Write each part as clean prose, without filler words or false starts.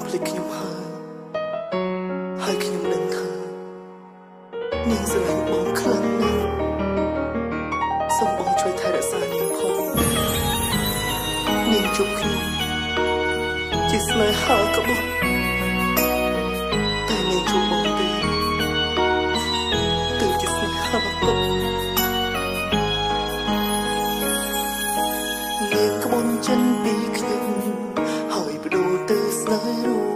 ភ្លេចខ្ញុំហើយខ្ញុំដឹងថានាងស្រឡាញ់បងខ្លាំងណាស់សូមបងជួយថែរក្សានាងផងនាងជួបខ្ញុំជាស្នេហាក្បត់តែនាងជួបបងទេទើបជាស្នេហាពិតនាងក្បត់ចិនពីខ្ញុំហើយបដូរទៅស្នេហ៍រូប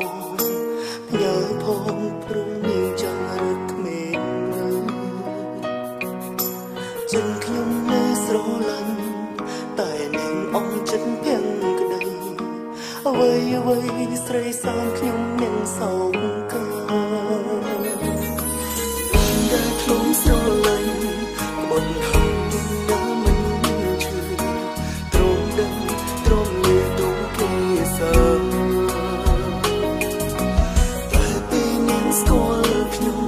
បងផ្ញើផងព្រមនាងចង់រត់ក្មេងចិនខ្ញុំនៅស្រឡាញ់តែនាងអងចិត្តភាំងក្តីអ្វីស្រីសានខ្ញុំមានសោកការដែលខ្ញុំស្រឡាញ់ក្បត់ហើយខ្ញុំមិនជឿទ្រង់ដឹងទ្រង់លឺទុំគេសើតែពេលនាងស្គាល់ខ្ញុំ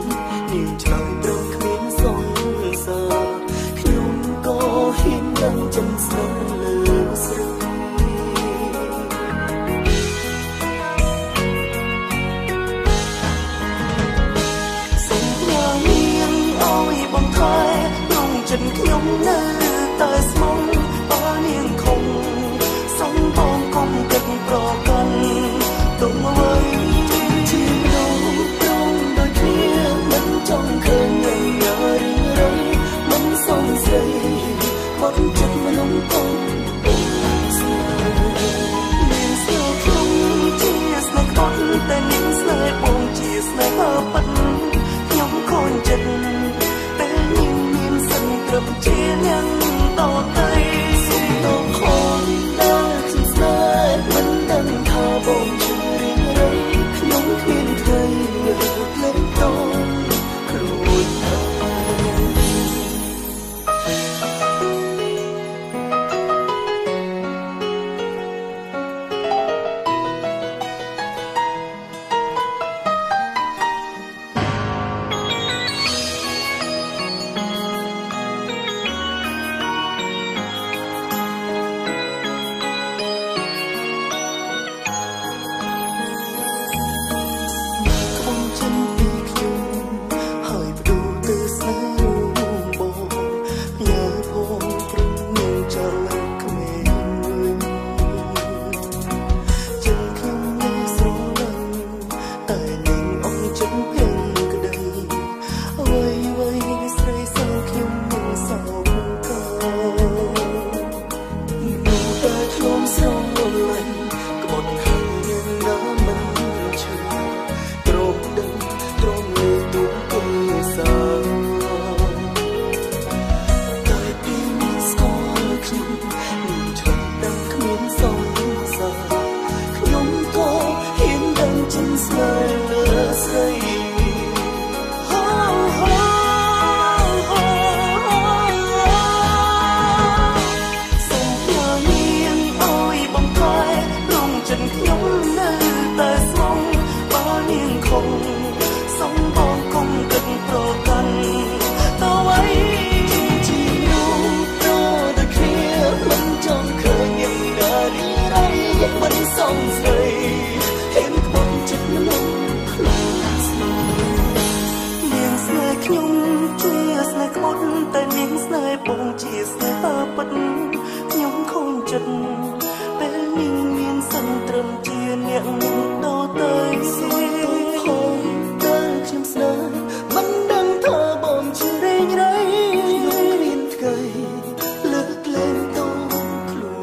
នាងឆ្លើយត្រង់គ្មានសង្សារខ្ញុំក៏ហ៊ានដឹងចំស្នេហ៍លើស្រីចិត្តខ្ញុំនៅតែស្មងបើនាងខំសុំបងកុំគិតប្រកាន់ទុំអ្វីជាមនុស្សត្រង់ដូចគ្នាមិនចង់ឃើញយ៉ាងណារឿងរ៉ាវមិនសំស្រីមកចិត្តមនុស្សកុំស្នេហ៍នាងស្នេហ៍ខ្ញុំជាស្នេហ៍គាត់តែនាងស្នេហ៍បងជាស្នេហាពិតខ្ញុំខូចចិត្តជានាងតទៅសុំតខំដល់ខ្ញុំស្នេហ៍មិនដឹងថាបងជឿរឿងរ៉ាវខ្ញុំគ្មានធ្វើលេងតខ្លួនតែនាងស្នេហ៍បងជាស្នេហាពិតខ្ញុំខូចចិត្តពេលនាងមានសិនត្រឹមជាអ្នកដទៃខូចដល់ខ្ញុំស្នេហ៍មិនដឹងថាបងជារែងរៃខ្ញុំមានថ្ងៃលើកលែងតខ្លួន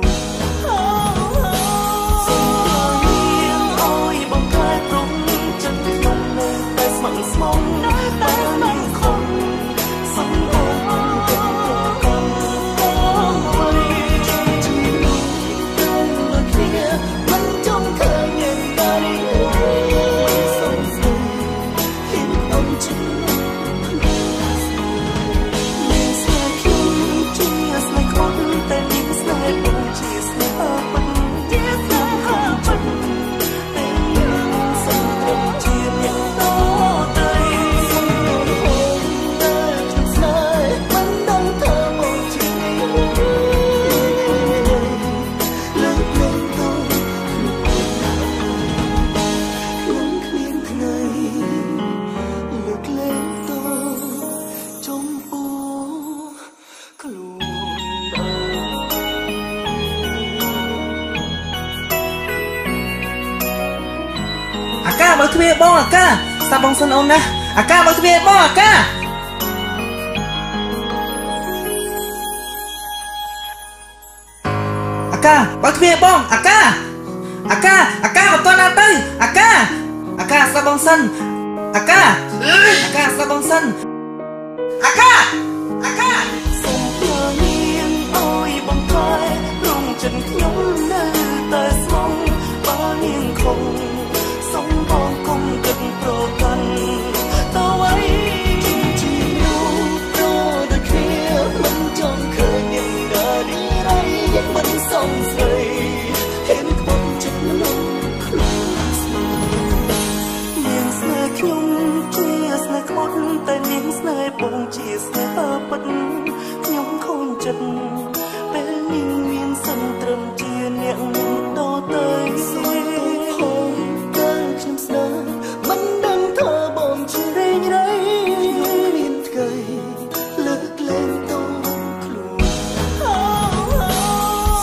សូមនាងអើយបងខ្លាចព្រមចិត្តខ្ញុំនៅតែស្មោះស្មងតែនាងខំសុំមិនចង់ឃើញ ទ្វារបងអាកាស្ដាប់បងសិនអូនណាអាកាបើកទ្វារបងអាកាបើកទ្វារបងអាកាមកតើណាទៅអាកាស្ដាប់បងសិនអាកាស្ដាប់បងសិនអាកាសូមផ្ញើនាងអើយបងថែរងចិនខ្ញុំនៅតែស្មងបើនាងខំសូមបងកុំគិតប្រកាន់តើអ្វីជីនោះប្រដូចគ្នាមិនចង់ឃើញនាងដើរនេះរៃមិនសំស្រីហេតុខ្ញុំចិត្តមនុស្សខ្លួនស្មើនាងស្នេហ៍ខ្ញុំជាស្នេហ៍ក្បត់តែនាងស្នេហ៍បងជាស្នេហ៍ពិតខ្ញុំខូចចិត្តពេលនាងមានសិនត្រឹមជាអ្នកដទៃស្នេហ៍ផងតែខ្ញុំស្នេហ៍មិនដឹងថាបងជារែងរៃខ្ញុំមានថ្ងៃលើកលែងតខ្លួន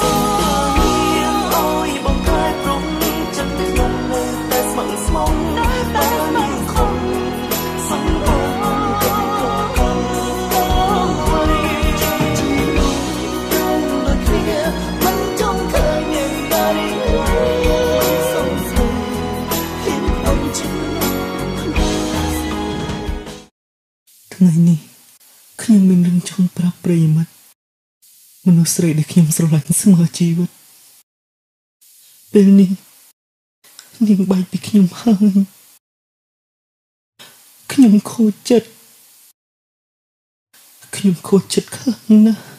សូមនាងអើយបងខែព្រមចិត្តខ្ញុំនៅតែស្មងស្មងតែនាងខំសូមបងថ្ងៃនេះខ្ញុំមានរឿងចង់ប្រាប់ប្រិយមិត្តមនុស្សស្រីដែលខ្ញុំស្រឡាញ់ស្មើជីវិតពេលនេះនាងបែកពីខ្ញុំហើយខ្ញុំខូចចិត្តខ្លាំងណាស់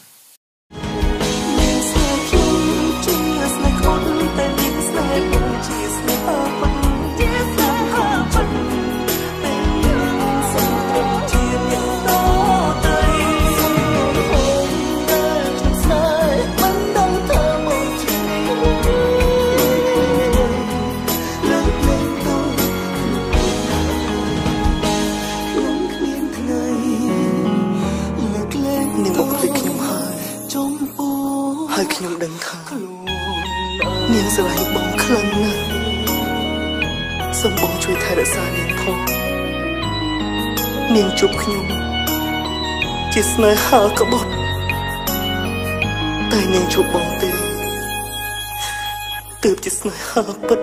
ហើយខ្ញុំដឹងថានាងស្រឡាញ់បងខ្លាំងណាស់សូមបងជួយថែរក្សានាងផងនាងជួបខ្ញុំជាស្នេហាក្បត់តែនាងជួបបងទេទើបជាស្នេហាពិត